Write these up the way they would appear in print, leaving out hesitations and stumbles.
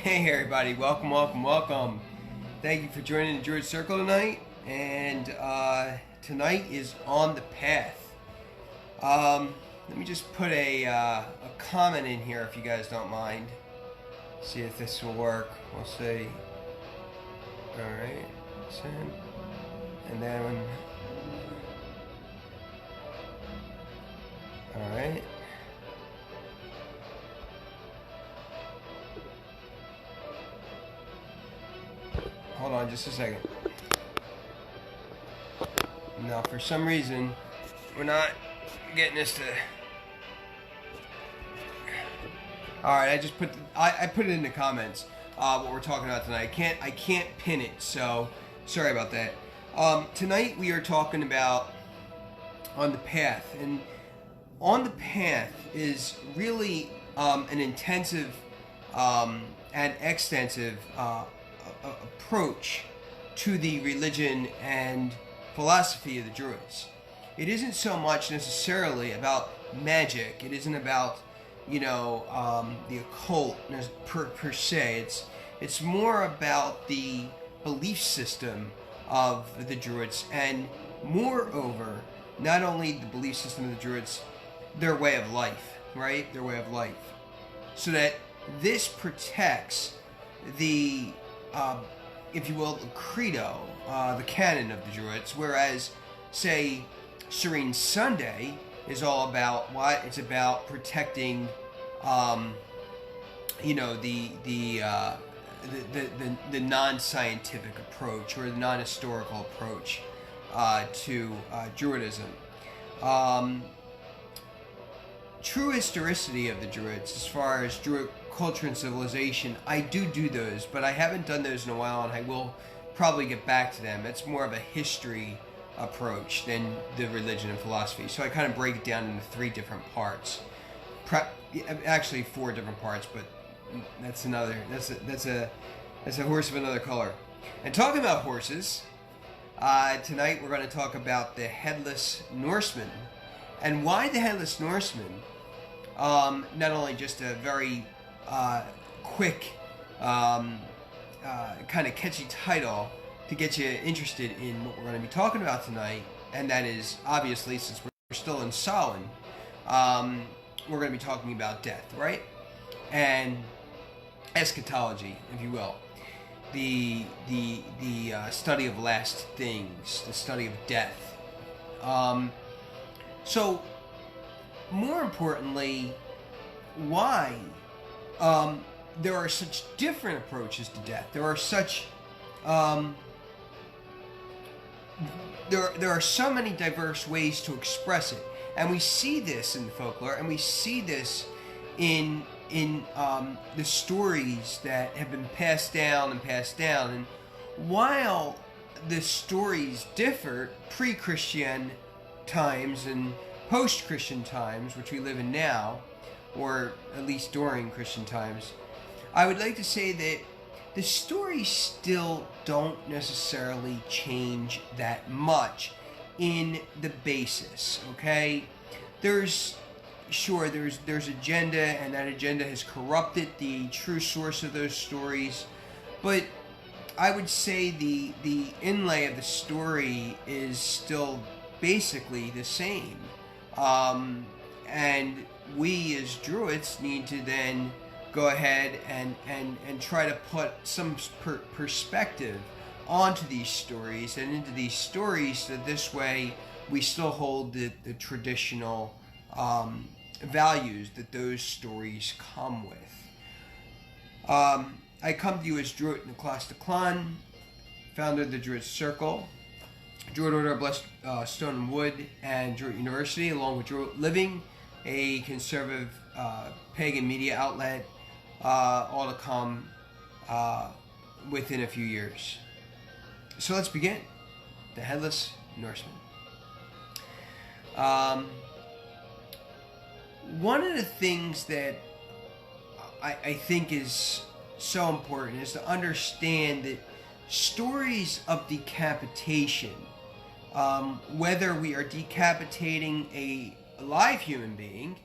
Hey everybody, welcome. Thank you for joining the Druid Circle tonight. And tonight is On the Path. Let me just put a comment in here if you guys don't mind. See if this will work. We'll see. Alright, send. And then... Alright. Hold on just a second. Now, for some reason, we're not getting this to... Alright, I put it in the comments, what we're talking about tonight. I can't pin it, so sorry about that. Tonight we are talking about On the Path, and On the Path is really an intensive and extensive approach to the religion and philosophy of the Druids. It isn't so much necessarily about magic. It isn't about, the occult per se. It's more about the belief system of the Druids, and moreover, not only the belief system of the Druids, their way of life, right? Their way of life. So that this protects the if you will, the credo, the canon of the Druids, whereas, say, Serene Sunday is all about what? It's about protecting, the non-scientific approach or the non-historical approach to Druidism. True historicity of the Druids, as far as Druid culture and civilization, I do those, but I haven't done those in a while, and I will probably get back to them. It's more of a history approach than the religion and philosophy. So I kind of break it down into three different parts. Actually, four different parts, but that's a horse of another color. And talking about horses, tonight we're going to talk about the Headless Norseman. And why the Headless Norseman? Not only just a very quick, kind of catchy title to get you interested in what we're going to be talking about tonight, and that is, obviously, since we're still in Samhain, we're going to be talking about death, right? And eschatology, if you will. The study of last things, the study of death. So, more importantly, why there are such different approaches to death. There are such there are so many diverse ways to express it, and we see this in the folklore, and we see this in the stories that have been passed down. And while the stories differ pre-Christian times and post-Christian times, which we live in now, or at least during Christian times, I would like to say that the stories still don't necessarily change that much in the basis, okay? There's agenda, and that agenda has corrupted the true source of those stories, but I would say the inlay of the story is still basically the same. And we as Druids need to then go ahead and try to put some perspective onto these stories and into these stories, so this way we still hold the traditional values that those stories come with. I come to you as Druid Nicholas de Clan, founder of the Druid Circle, Druid Order of Blessed Stone and Wood, and Druid University, along with Druid Living, a conservative pagan media outlet, all to come within a few years. So let's begin. The Headless Norseman. One of the things that I think is so important is to understand that stories of decapitation, whether we are decapitating a live human being,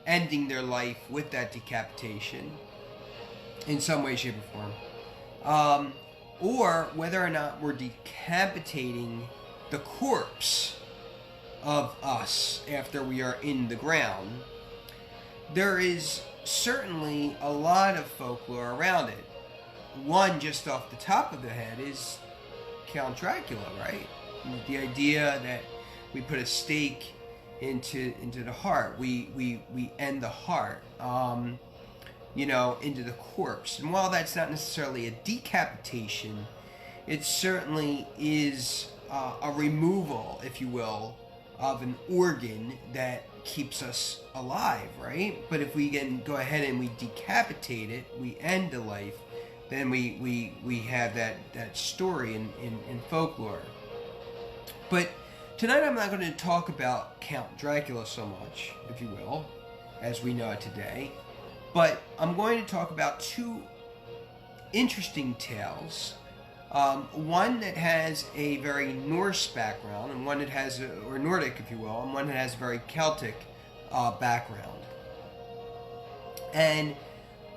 ending their life with that decapitation, in some way, shape, or form. Or whether or not we're decapitating the corpse of us after we are in the ground. There is certainly a lot of folklore around it. One just off the top of the head is Count Dracula, right? The idea that we put a stake into the heart, we end the heart, into the corpse. And while that's not necessarily a decapitation, it certainly is a removal, if you will, of an organ that keeps us alive, right? But if we can go ahead and we decapitate it, we end the life, then we have that story in folklore. But tonight I'm not going to talk about Count Dracula so much, if you will, as we know it today. But I'm going to talk about two interesting tales. One that has a very Norse background, and one that has, or Nordic, if you will, and one that has a very Celtic background. And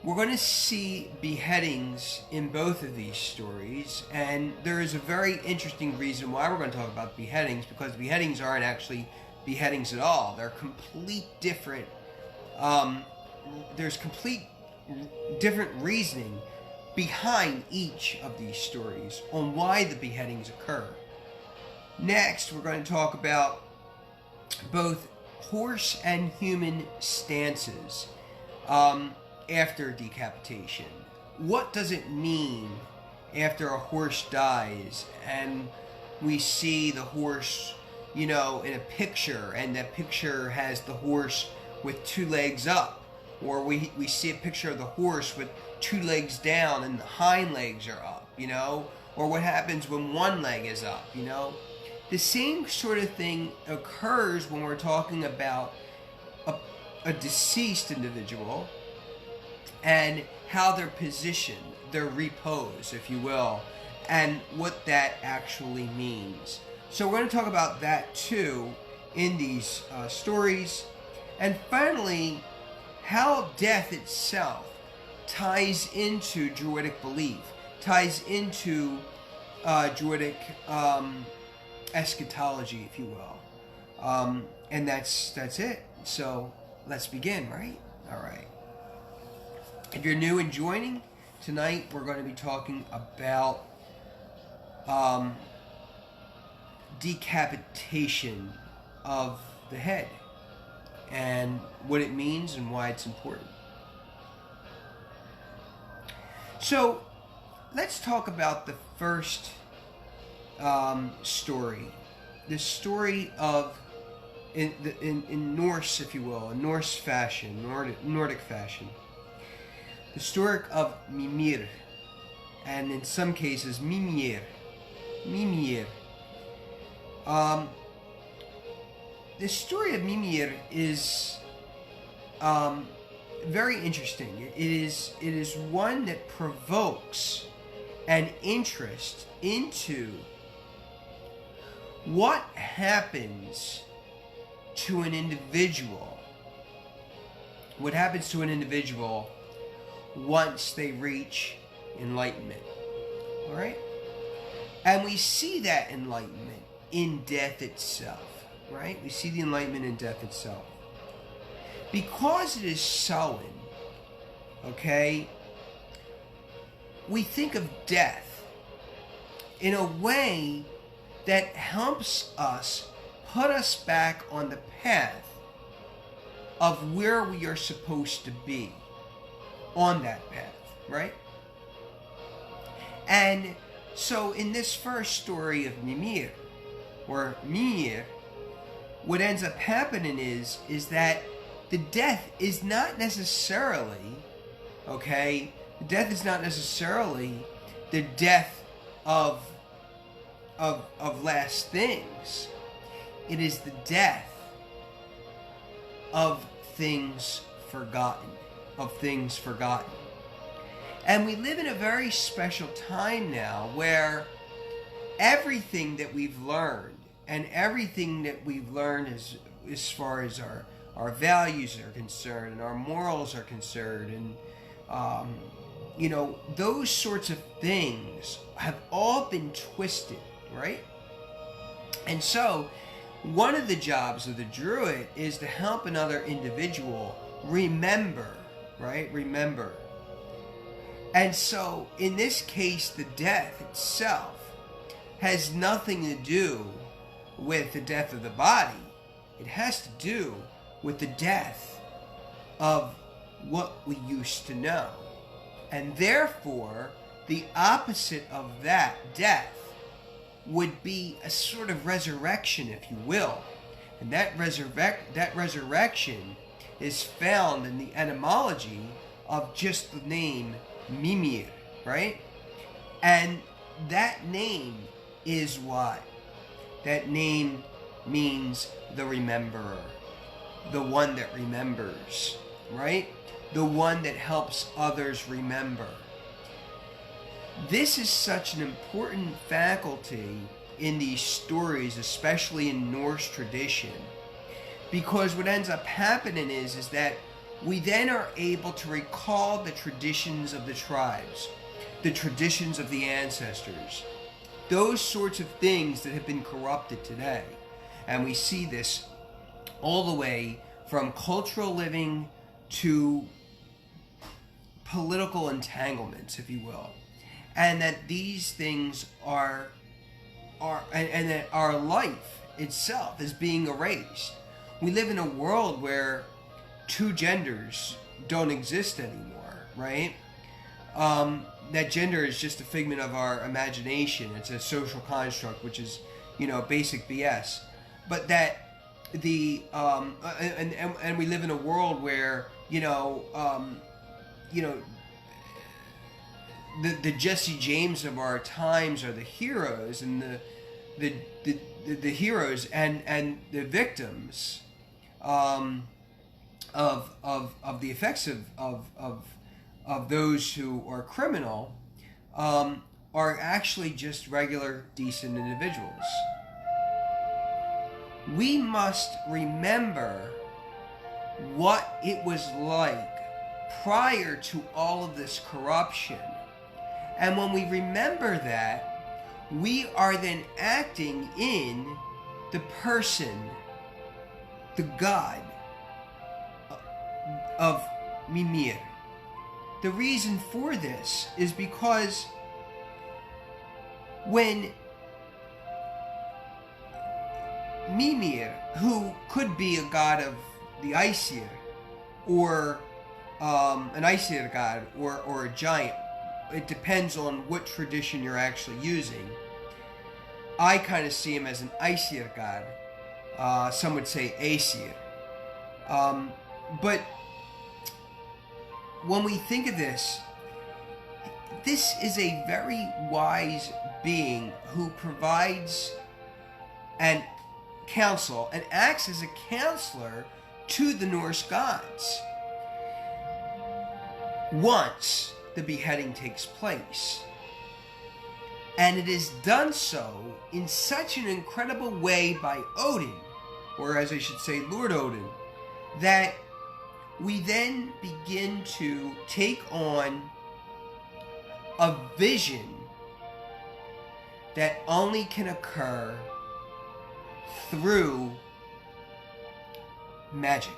we're going to see beheadings in both of these stories, and there is a very interesting reason why we're going to talk about beheadings, because beheadings aren't actually beheadings at all. They're complete different. There's complete different reasoning behind each of these stories on why the beheadings occur. Next, we're going to talk about both horse and human stances after decapitation. What does it mean after a horse dies and we see the horse, in a picture, and that picture has the horse with two legs up? Or we see a picture of the horse with two legs down and the hind legs are up, Or what happens when one leg is up, The same sort of thing occurs when we're talking about a deceased individual and how they're positioned, their repose, if you will, and what that actually means. So we're going to talk about that too in these stories. And finally, how death itself ties into Druidic belief, ties into Druidic eschatology, if you will. And that's it. So let's begin, right? All right. If you're new and joining, tonight we're going to be talking about decapitation of the head and what it means and why it's important. So let's talk about the first story. The story of, in Norse, if you will, in Norse fashion, Nordic fashion. The story of Mimir, and in some cases Mimir. The story of Mimir is very interesting. It is one that provokes an interest into what happens to an individual. What happens to an individual once they reach enlightenment. All right? And we see that enlightenment in death itself. Right? We see the enlightenment in death itself. Because it is sullen, okay, we think of death in a way that helps us put us back on the path of where we are supposed to be on that path, right? And so in this first story of Mimir, what ends up happening is that the death is not necessarily, okay, the death is not necessarily the death of last things. It is the death of things forgotten, And we live in a very special time now where everything that we've learned, and everything that we've learned as far as our values are concerned, and our morals are concerned, and those sorts of things have all been twisted, right? And so, one of the jobs of the Druid is to help another individual remember, right? Remember. And so, in this case, the death itself has nothing to do with the death of the body. It has to do with the death of what we used to know. And therefore, the opposite of that death would be a sort of resurrection, if you will. And that resurrection is found in the etymology of just the name Mimir, right? And that name is what? That name means the rememberer, the one that remembers, right? The one that helps others remember. This is such an important faculty in these stories, especially in Norse tradition, because what ends up happening is that we then are able to recall the traditions of the tribes, the traditions of the ancestors, those sorts of things that have been corrupted today. And we see this all the way from cultural living to political entanglements, if you will. And that these things are and that our life itself is being erased. We live in a world where two genders don't exist anymore, right? That gender is just a figment of our imagination. It's a social construct, which is, basic BS. But that the and we live in a world where the Jesse James of our times are the heroes, and the heroes and the victims of the effects of those who are criminal are actually just regular decent individuals. We must remember what it was like prior to all of this corruption. And when we remember that, we are then acting in the person, the God of Mimir. The reason for this is because when Mimir, who could be a god of the Aesir, or an Aesir god, or a giant, it depends on what tradition you're actually using. I kind of see him as an Aesir god. Some would say Aesir. But when we think of this is a very wise being who provides and counsel and acts as a counselor to the Norse gods. Once the beheading takes place. And it is done so in such an incredible way by Odin, or as I should say, Lord Odin, that we then begin to take on a vision that only can occur through magic.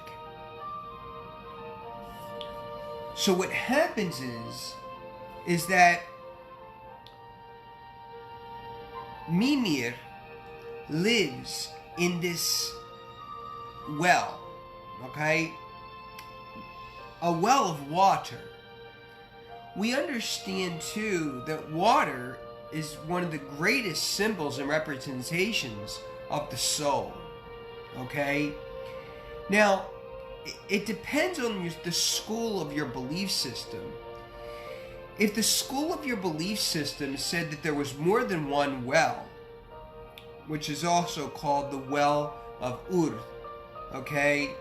So what happens is that Mimir lives in this well, okay? A well of water. We understand too that water is one of the greatest symbols and representations of the soul, okay? Now, it depends on the school of your belief system. If the school of your belief system said that there was more than one well, which is also called the well of Urd, okay?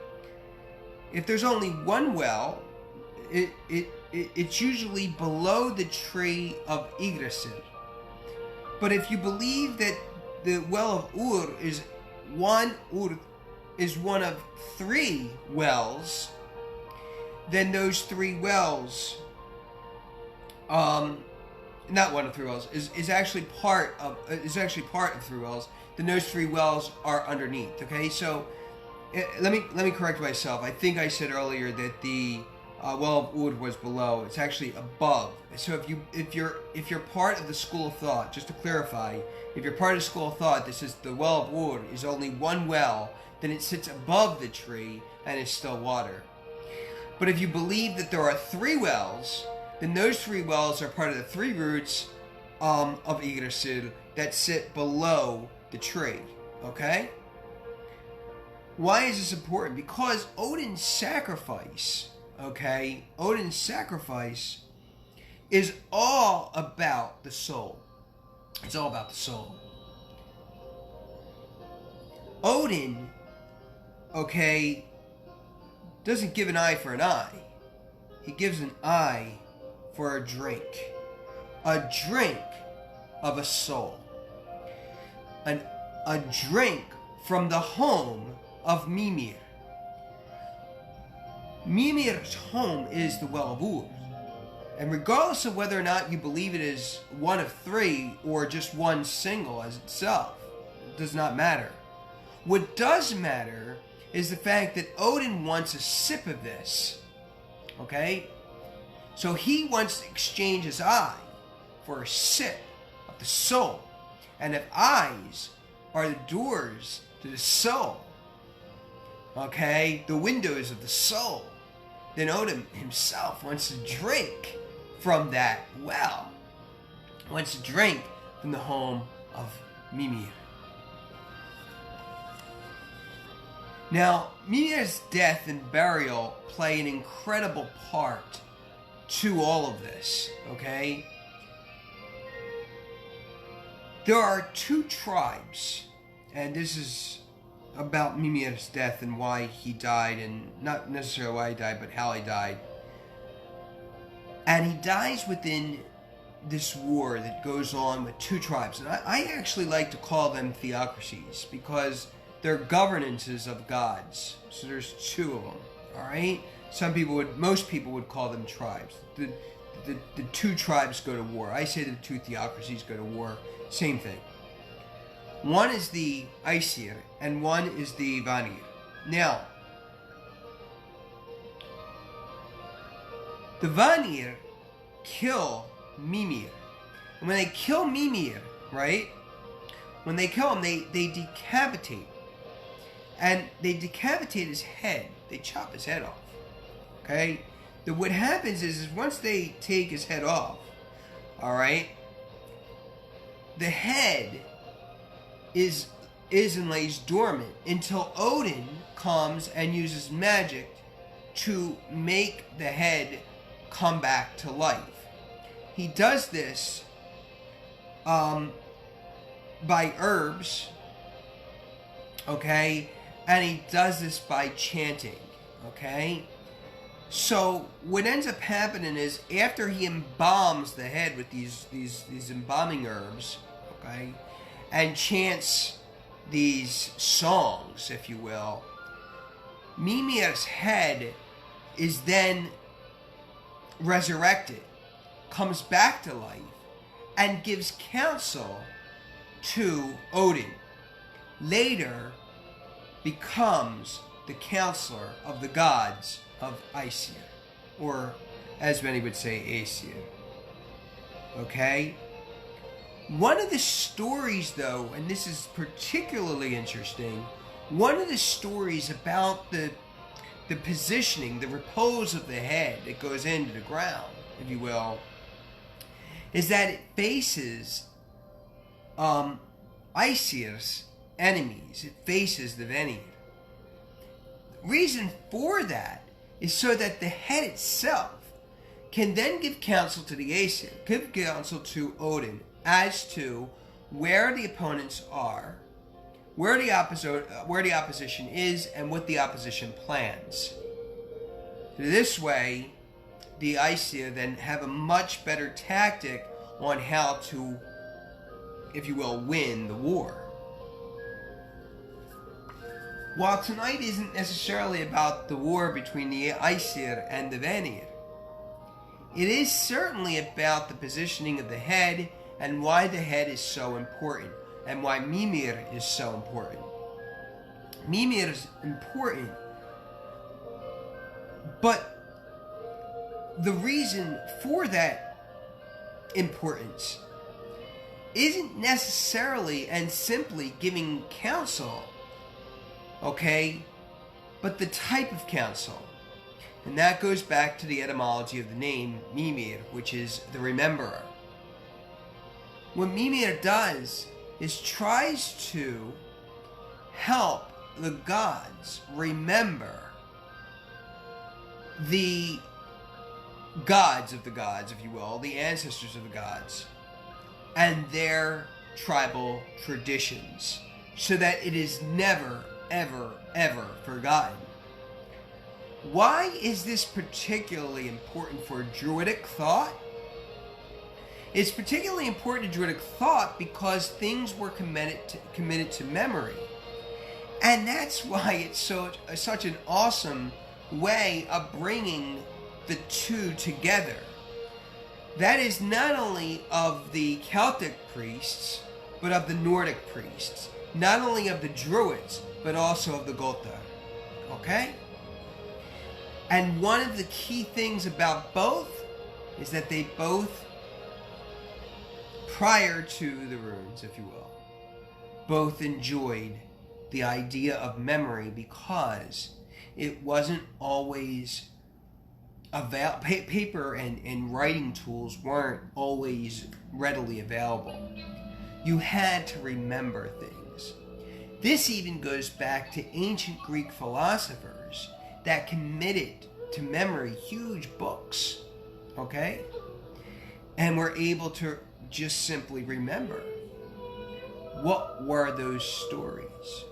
If there's only one well, it's usually below the tree of Yggdrasil. But if you believe that the well of Urd is one of three wells, then those three wells Not one of three wells, is actually part of three wells. Then those three wells are underneath. Okay, so let me correct myself. I think I said earlier that the well of Ud was below. It's actually above. So if you're part of the school of thought, just to clarify, if you're part of the school of thought, this is the well of Ud is only one well, then it sits above the tree and is still water. But if you believe that there are three wells, then those three wells are part of the three roots of Yggdrasil that sit below the tree. Okay? Why is this important? Because Odin's sacrifice, okay, Odin's sacrifice is all about the soul. It's all about the soul. Odin, okay, doesn't give an eye for an eye. He gives an eye for a drink. A drink of a soul. A drink from the home of Mimir. Mimir's home is the Well of Ur. And regardless of whether or not you believe it is one of three or just one single as itself, it does not matter. What does matter is the fact that Odin wants a sip of this. Okay? So he wants to exchange his eye for a sip of the soul. And if eyes are the doors to the soul, okay, the windows of the soul, then Odin himself wants to drink from that well. Wants to drink from the home of Mimir. Now, Mimir's death and burial play an incredible part to all of this, okay? There are two tribes, and this is about Mimir's death and why he died, and not necessarily why he died, but how he died. And he dies within this war that goes on with two tribes. And I actually like to call them theocracies because they're governances of gods. So there's two of them, all right? Most people would call them tribes. The two tribes go to war. I say the two theocracies go to war. Same thing. One is the Aesir and one is the Vanir. Now, the Vanir kill Mimir. And when they kill Mimir, right? When they kill him, they decapitate. And they decapitate his head. They chop his head off. Okay? What happens is once they take his head off, alright, the head is and lays dormant until Odin comes and uses magic to make the head come back to life. He does this by herbs, okay, and he does this by chanting, okay. So what ends up happening is after he embalms the head with these embalming herbs, okay, and chants these songs, if you will, Mimir's head is then resurrected, comes back to life, and gives counsel to Odin. Later becomes the counselor of the gods of Aesir, or as many would say, Aesir. Okay? One of the stories, though, and this is particularly interesting, one of the stories about the positioning, the repose of the head that goes into the ground, if you will, is that it faces Aesir's enemies. It faces the Vanir. Reason for that is so that the head itself can then give counsel to the Aesir, give counsel to Odin as to where the opponents are, where the opposition is, and what the opposition plans. This way, the Aesir then have a much better tactic on how to, if you will, win the war. While tonight isn't necessarily about the war between the Aesir and the Vanir, it is certainly about the positioning of the head and why the head is so important and why Mimir is so important. Mimir is important, but the reason for that importance isn't necessarily and simply giving counsel, okay, but the type of counsel. And that goes back to the etymology of the name Mimir, which is the rememberer. What Mimir does is tries to help the gods remember the gods of the gods, if you will, the ancestors of the gods, and their tribal traditions, so that it is never, ever, ever forgotten. Why is this particularly important for Druidic thought? It's particularly important to Druidic thought because things were committed to memory. And that's why it's such an awesome way of bringing the two together. That is not only of the Celtic priests, but of the Nordic priests. Not only of the Druids, but also of the Gotha. Okay? And one of the key things about both is that they both, prior to the runes, if you will, both enjoyed the idea of memory because it wasn't always paper and writing tools weren't always readily available. You had to remember things. This even goes back to ancient Greek philosophers that committed to memory huge books, okay? And were able to just simply remember what were those stories.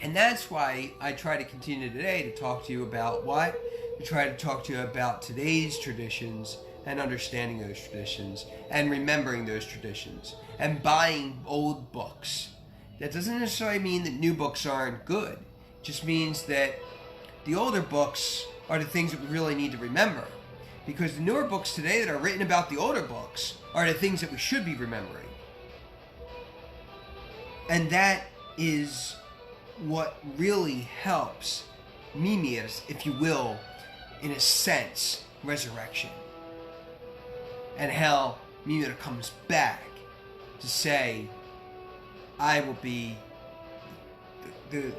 And that's why I try to continue today to talk to you about what? To try to talk to you about today's traditions and understanding those traditions and remembering those traditions and buying old books. That doesn't necessarily mean that new books aren't good. It just means that the older books are the things that we really need to remember. Because the newer books today that are written about the older books are the things that we should be remembering. And that is what really helps Mimir's, if you will, in a sense, resurrection. And how Mimir comes back to say, I will be the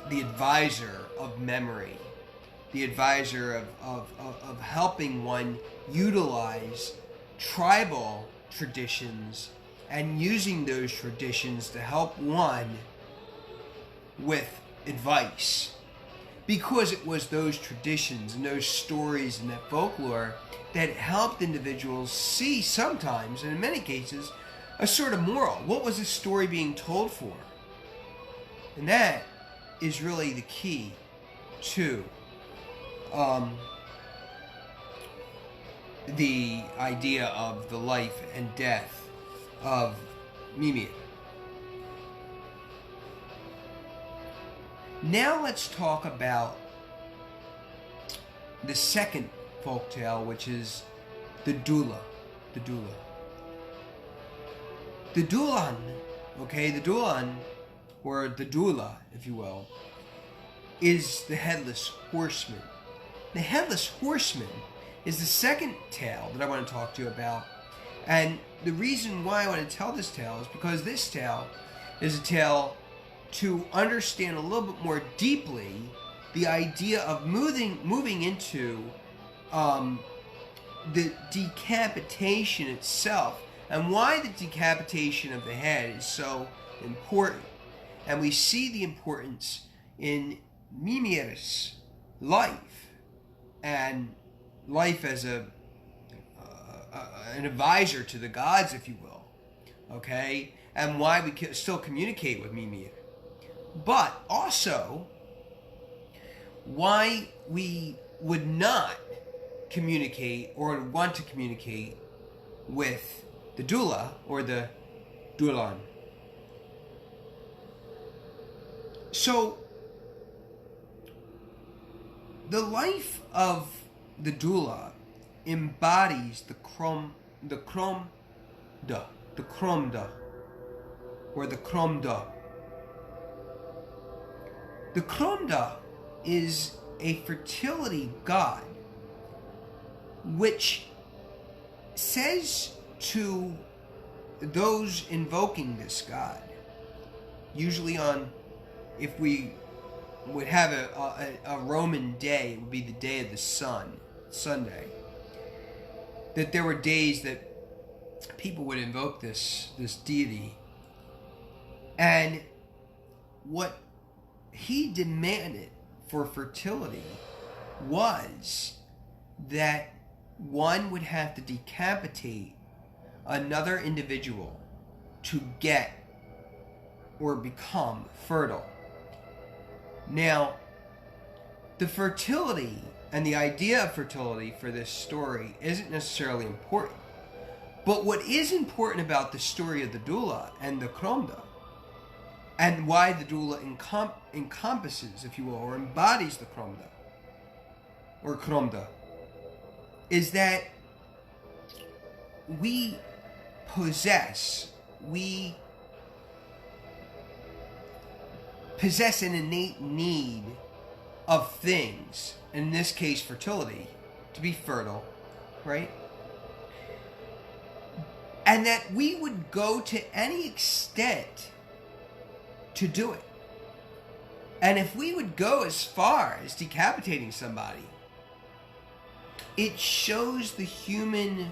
advisor of memory, the advisor of helping one utilize tribal traditions and using those traditions to help one with advice. Because it was those traditions and those stories and that folklore that helped individuals see sometimes, and in many cases, a sort of moral. What was this story being told for? And that is really the key to the idea of the life and death of Mimir. Now let's talk about the second folktale, which is the Dula. The Dula. The Dulan, okay, the Dulan, or the Dula, if you will, is the Headless Horseman. The Headless Horseman is the second tale that I want to talk to you about. And the reason why I want to tell this tale is because this tale is a tale to understand a little bit more deeply the idea of moving into the decapitation itself, and why the decapitation of the head is so important. And we see the importance in Mimir's life, and life as an advisor to the gods, if you will, okay? And why we can still communicate with Mimir. But also, why we would not communicate or want to communicate with the Dula or the Dulan. So, the life of the Dula embodies the kromda, or the kromda. The kromda is a fertility god, which says to those invoking this god, usually if we would have a Roman day, it would be the day of the sun, Sunday, that there were days that people would invoke this deity, and what he demanded for fertility was that one would have to decapitate another individual to get or become fertile. Now, the fertility and the idea of fertility for this story isn't necessarily important. But what is important about the story of the doula and the kromda, and why the doula encompasses, if you will, or embodies the kromda, is that we possess an innate need of things, in this case fertility, to be fertile, right? And that we would go to any extent to do it. And if we would go as far as decapitating somebody, it shows the human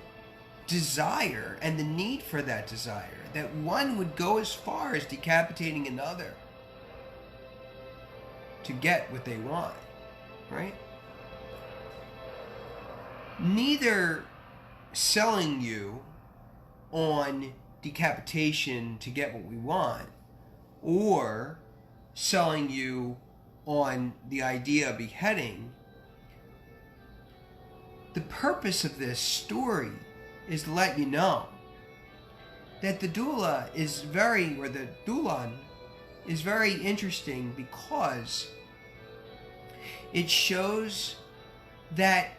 desire and the need for that desire, that one would go as far as decapitating another to get what they want, right? Neither selling you on decapitation to get what we want, or selling you on the idea of beheading. The purpose of this story is to let you know that the doula is the doulan is very interesting, because it shows that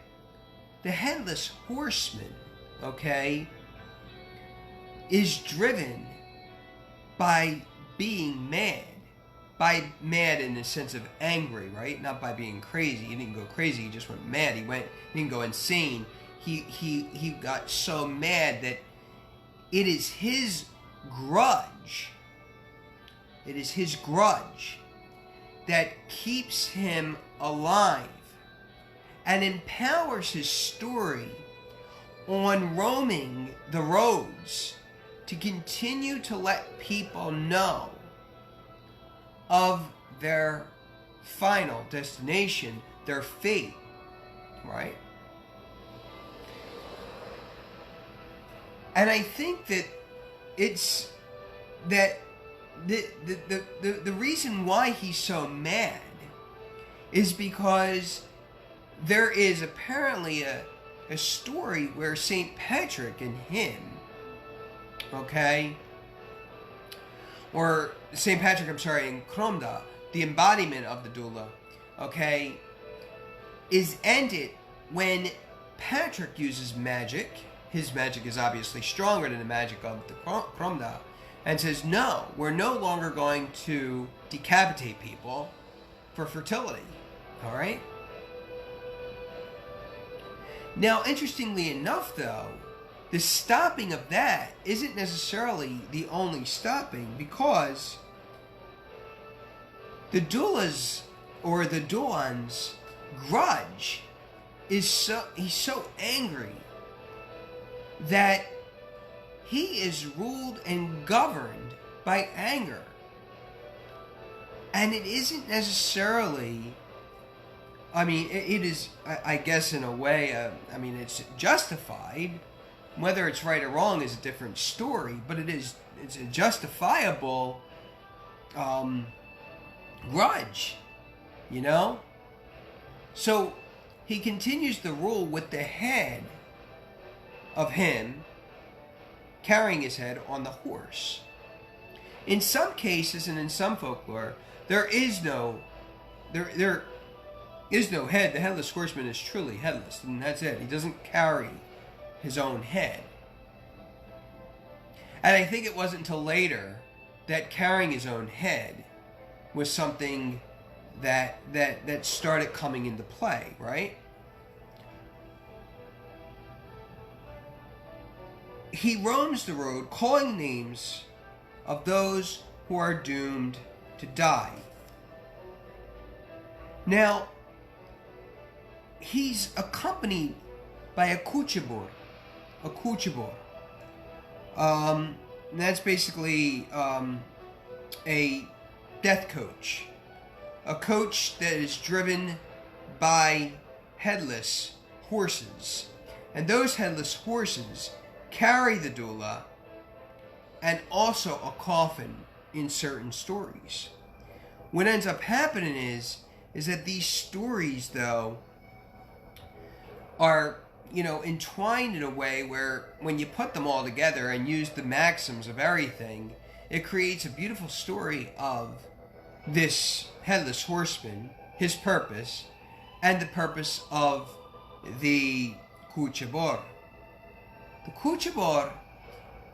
the Headless Horseman, okay, is driven by being mad. By mad in the sense of angry, right? Not by being crazy. He didn't go crazy, he just went mad. He didn't go insane. He got so mad that it is his grudge. It is his grudge that keeps him alive and empowers his story on roaming the roads to continue to let people know of their final destination, their fate, right? And I think that it's that the reason why he's so mad is because there is apparently a story where St. Patrick and him, okay, or St. Patrick, in Kromda, the embodiment of the doula, okay, is ended when Patrick uses magic. His magic is obviously stronger than the magic of the Kromda, and says, no, we're no longer going to decapitate people for fertility, all right? Now, interestingly enough, though, the stopping of that isn't necessarily the only stopping, because the doula's or the doulan's grudge is he's so angry that he is ruled and governed by anger. And it isn't necessarily, it is, I guess in a way, it's justified. Whether it's right or wrong is a different story, but it's a justifiable grudge, you know? So he continues the rule with the head of him carrying his head on the horse. In some cases and in some folklore, there is no, is no head, the Headless Horseman is truly headless, and that's it. He doesn't carry his own head. And I think it wasn't until later that carrying his own head was something that started coming into play, right? He roams the road calling names of those who are doomed to die. Now, he's accompanied by a kuchabor. A kuchabor. That's basically a death coach. A coach that is driven by headless horses. And those headless horses carry the doula and also a coffin in certain stories. What ends up happening is that these stories, though, are, entwined in a way where when you put them all together and use the maxims of everything, it creates a beautiful story of this Headless Horseman, his purpose, and the purpose of the kuchabor. The kuchabor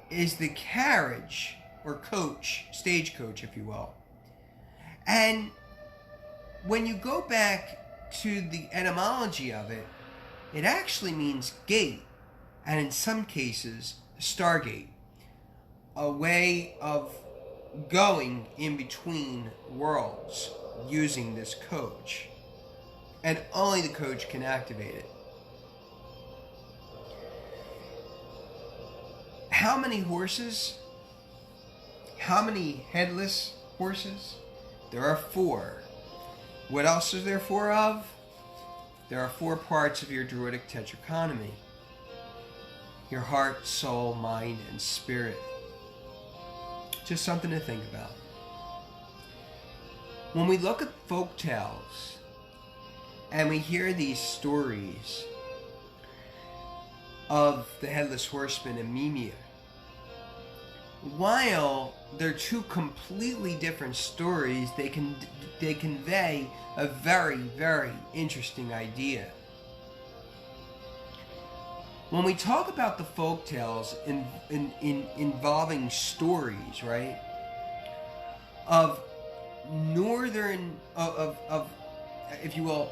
is the carriage, or coach, stagecoach, if you will. And when you go back to the etymology of it, it actually means gate, and in some cases, stargate. A way of going in between worlds using this coach. And only the coach can activate it. How many horses? How many headless horses? There are 4. What else is there 4 of? There are 4 parts of your Druidic tetrachonomy. Your heart, soul, mind, and spirit. Just something to think about. When we look at folk tales and we hear these stories of the Headless Horseman and Mimir, while they're 2 completely different stories, they convey a very, very interesting idea. When we talk about the folk tales involving stories, right, of if you will,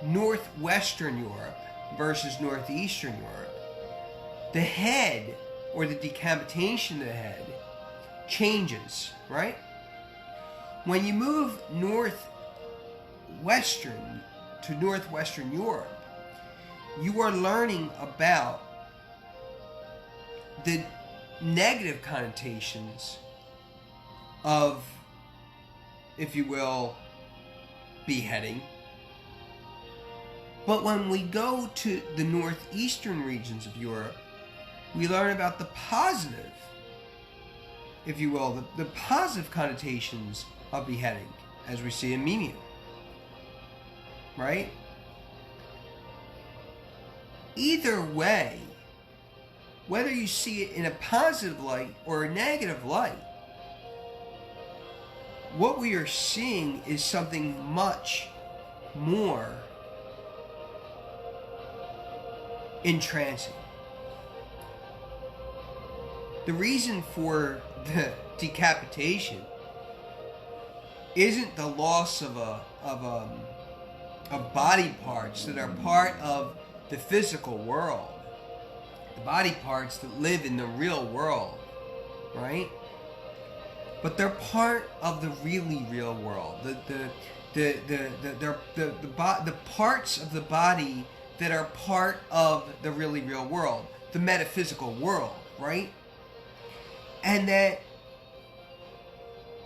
northwestern Europe versus northeastern Europe, the head, or the decapitation of the head, changes, right? When you move northwestern to northwestern Europe, you are learning about the negative connotations of, if you will, beheading. But when we go to the northeastern regions of Europe, we learn about the positive, if you will, the positive connotations of beheading, as we see in Mimir. Right? Either way, whether you see it in a positive light or a negative light, what we are seeing is something much more entrancing. The reason for the decapitation isn't the loss of body parts that are part of the physical world, the body parts that live in the real world, right? But they're part of the really real world. The parts of the body that are part of the really real world, the metaphysical world, right? And that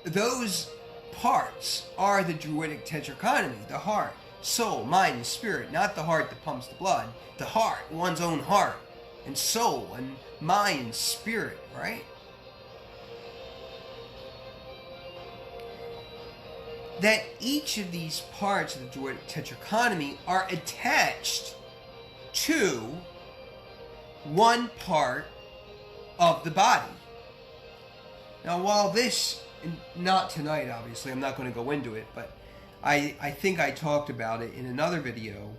those parts are the Druidic tetrachonomy, the heart, soul, mind, and spirit. Not the heart that pumps the blood, the heart, one's own heart, and soul, and mind, and spirit, right? That each of these parts of the Druidic tetrachonomy are attached to one part of the body. Now, while this, not tonight obviously, I'm not going to go into it, but I think I talked about it in another video,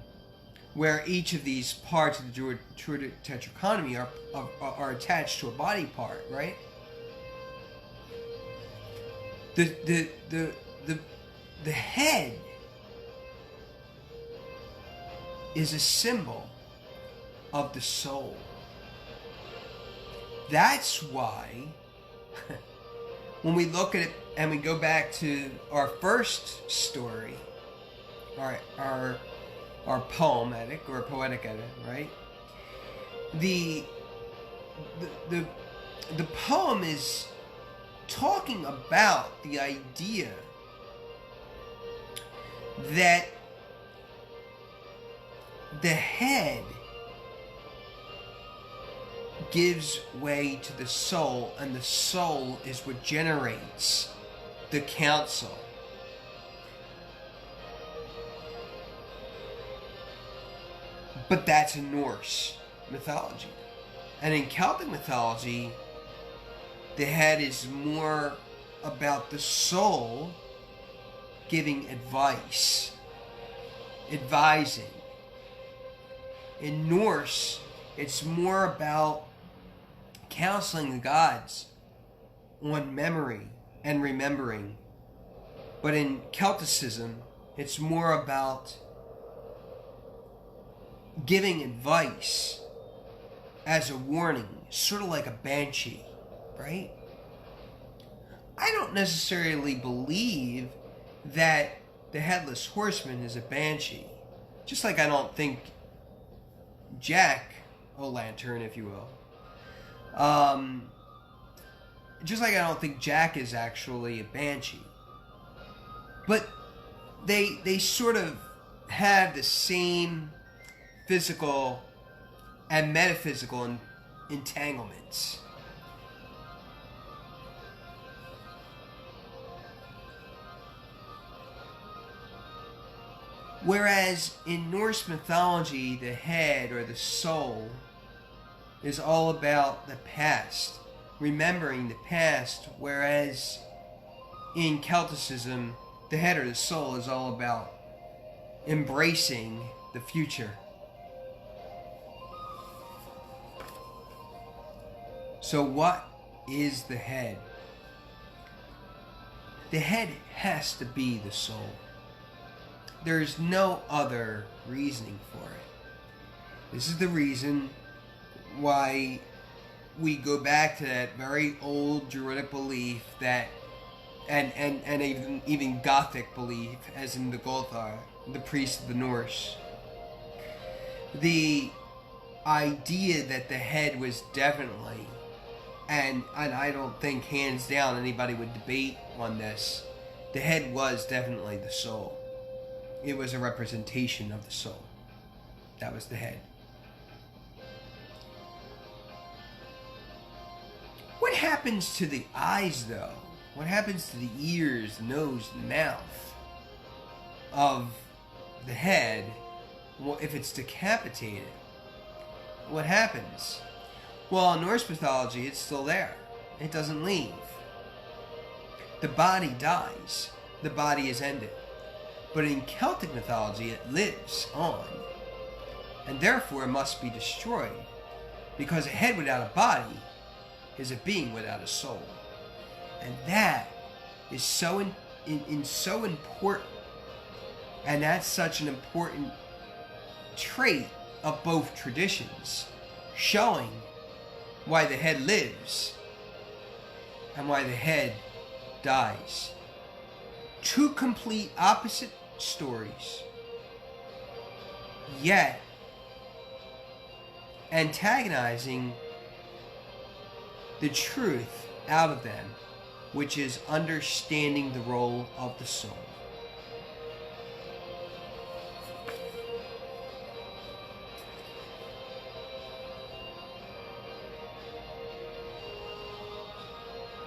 where each of these parts of the Druid tetrachonomy are attached to a body part, right? The head is a symbol of the soul. That's why when we look at it and we go back to our first story, our poetic edit, right? The poem is talking about the idea that the head gives way to the soul, and the soul is what generates the council. But that's in Norse mythology. And in Celtic mythology, the head is more about the soul giving advice, advising. In Norse, it's more about counseling the gods on memory and remembering. But in Celticism, it's more about giving advice as a warning, sort of like a banshee, right? I don't necessarily believe that the Headless Horseman is a banshee. Just like I don't think Jack O'Lantern, if you will. Just like I don't think Jack is actually a banshee. But they sort of have the same physical and metaphysical entanglements. Whereas in Norse mythology, the head or the soul is all about the past, remembering the past, whereas in Celticism, the head or the soul is all about embracing the future. So what is the head? The head has to be the soul. There's no other reasoning for it. This is the reason why we go back to that very old Druidic belief that, and even Gothic belief, as in the Gothar, the priests of the Norse. The idea that the head was definitely, and I don't think hands down anybody would debate on this, the head was definitely the soul. It was a representation of the soul. That was the head. What happens to the eyes, though? What happens to the ears, the nose, the mouth of the head if it's decapitated? What happens? Well, in Norse mythology, it's still there. It doesn't leave. The body dies. The body is ended. But in Celtic mythology, it lives on, and therefore must be destroyed, because a head without a body is a being without a soul. And that is so so important, and that's such an important trait of both traditions, showing why the head lives and why the head dies. Two complete opposite stories, yet antagonizing the truth out of them, which is understanding the role of the soul.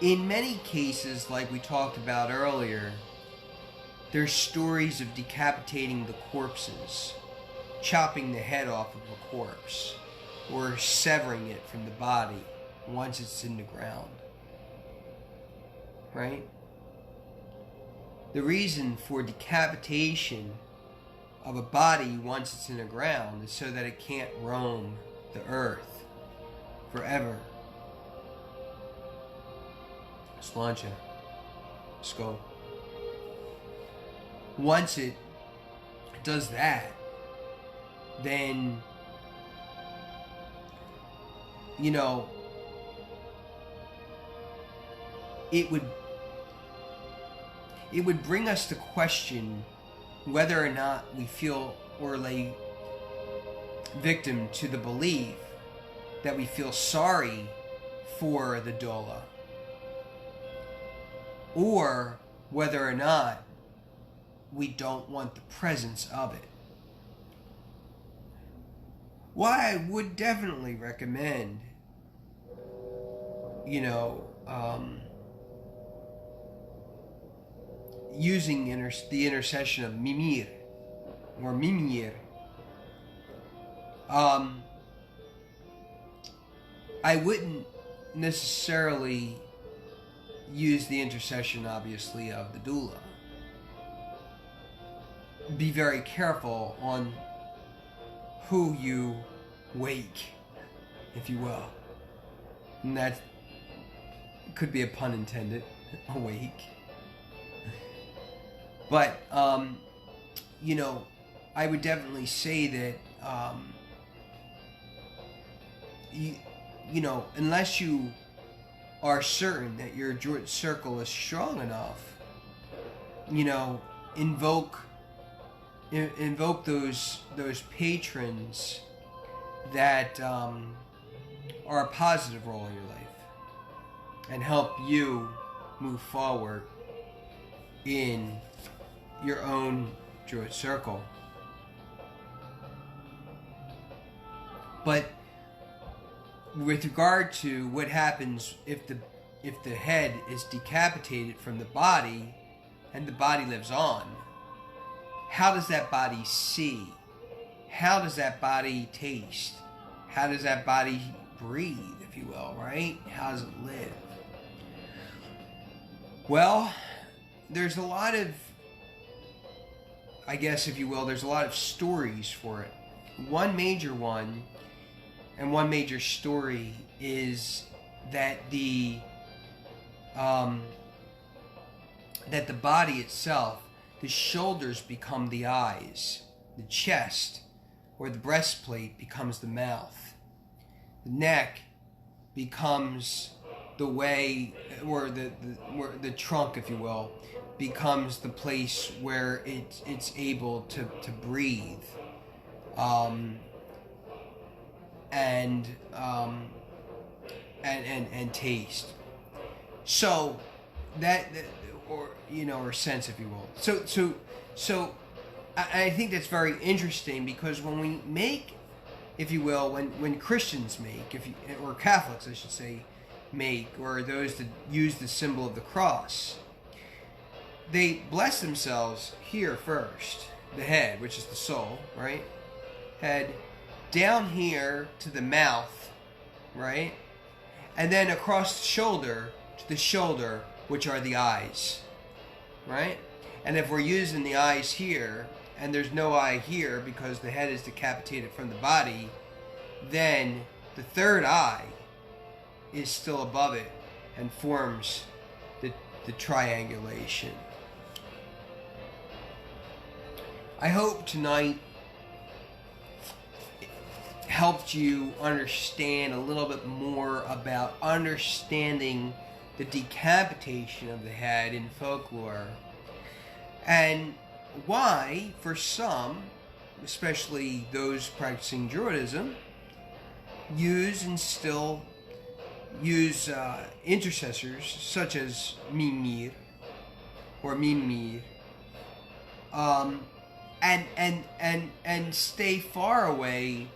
In many cases, like we talked about earlier, there's stories of decapitating the corpses, chopping the head off of a corpse, or severing it from the body once it's in the ground. Right? the reason for decapitation of a body once it's in the ground is so that it can't roam the earth forever. Slancha. Skull. Once it does that, then, you know, it would bring us to question whether or not we feel or lay victim to the belief that we feel sorry for the doula, or whether or not we don't want the presence of it. Why I would definitely recommend, you know, using the intercession of Mimir or Mimir. I wouldn't necessarily use the intercession, obviously, of the doula. Be very careful on who you wake, if you will. And that could be a pun intended, awake. But, you know, I would definitely say that, you know, unless you are certain that your Druid circle is strong enough, you know, invoke those patrons that are a positive role in your life and help you move forward in your own Druid circle. But with regard to what happens if the head is decapitated from the body and the body lives on, how does that body see? How does that body taste? How does that body breathe, if you will, right? How does it live? Well, there's a lot of, I guess, if you will, there's a lot of stories for it. One major one, and one major story, is that the body itself, the shoulders become the eyes, the chest or the breastplate becomes the mouth, the neck becomes the way, or the trunk, if you will, becomes the place where it's able to breathe, and taste. So that, or you know, or sense, if you will. So I think that's very interesting, because when we make, if you will, when Christians make, or Catholics, I should say, make, or those that use the symbol of the cross, they bless themselves here first, the head, which is the soul, right? Head, down here to the mouth, right? And then across the shoulder to the shoulder, which are the eyes, right? And if we're using the eyes here, and there's no eye here because the head is decapitated from the body, then the third eye is still above it and forms the triangulation. I hope tonight helped you understand a little bit more about understanding the decapitation of the head in folklore, and why, for some, especially those practicing Druidism, use and still use intercessors such as Mimir or Mimir, and stay far away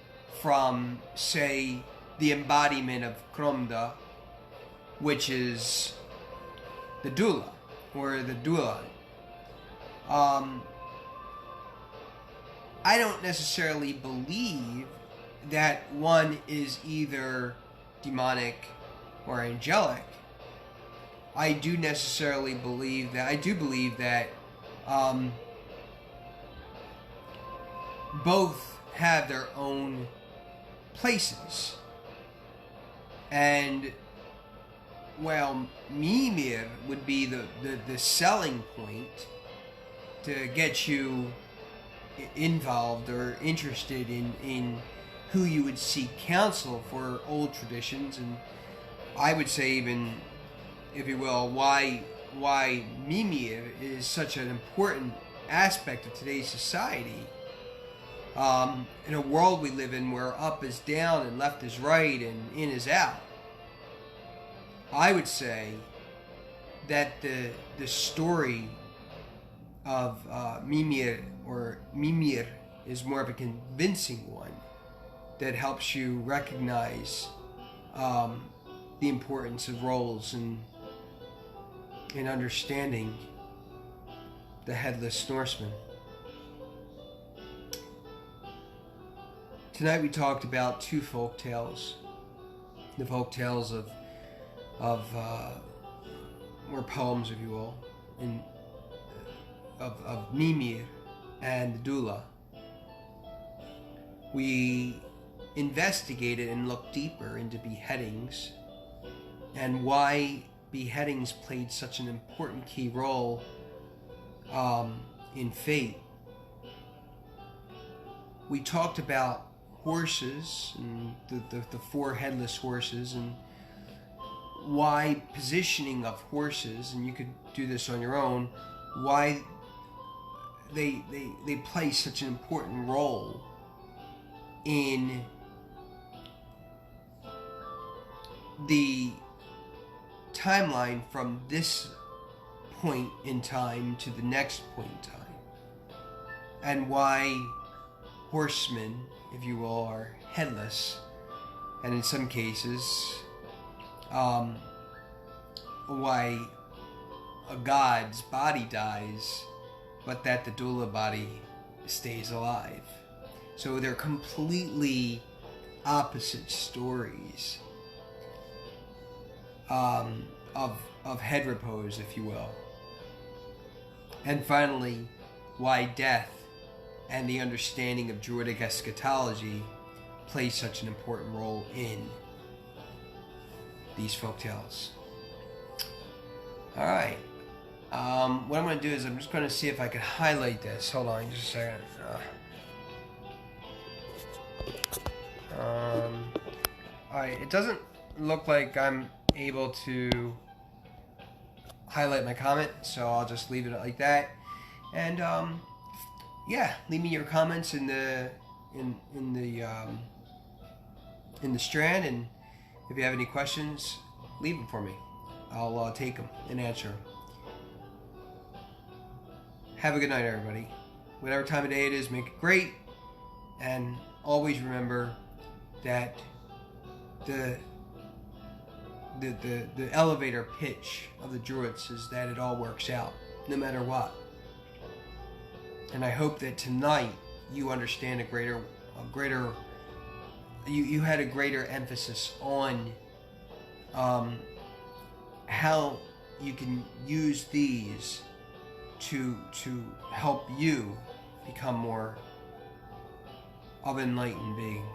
from, say, the embodiment of Kromda, which is the doula, or the doula. I don't necessarily believe that one is either demonic or angelic. I do believe that both have their own places. And while Mimir would be the selling point to get you involved or interested in who you would seek counsel for old traditions, and I would say even, if you will, why Mimir is such an important aspect of today's society. In a world we live in where up is down and left is right and in is out, I would say that the story of Mimir is more of a convincing one that helps you recognize the importance of roles in understanding the Headless Norseman. Tonight we talked about two folk tales. The folk tales of or poems, if you will, of Mimir and Dula. We investigated and looked deeper into beheadings and why beheadings played such an important key role in fate. We talked about horses and the four headless horses, and why positioning of horses, and you could do this on your own, why they play such an important role in the timeline from this point in time to the next point in time, and why horsemen, if you will, are headless, and in some cases why a god's body dies but that the Dula body stays alive. So they're completely opposite stories of head repose, if you will. And finally, why death and the understanding of Druidic eschatology plays such an important role in these folktales. Alright. What I'm going to do is I'm just going to see if I can highlight this. Hold on just a second. Alright, it doesn't look like I'm able to highlight my comment, so I'll just leave it like that. And yeah, leave me your comments in the strand, and if you have any questions, leave them for me. I'll take them and answer them. Have a good night, everybody. Whatever time of day it is, make it great, and always remember that the elevator pitch of the Druids is that it all works out, no matter what. And I hope that tonight you understand you had a greater emphasis on how you can use these to help you become more of an enlightened being.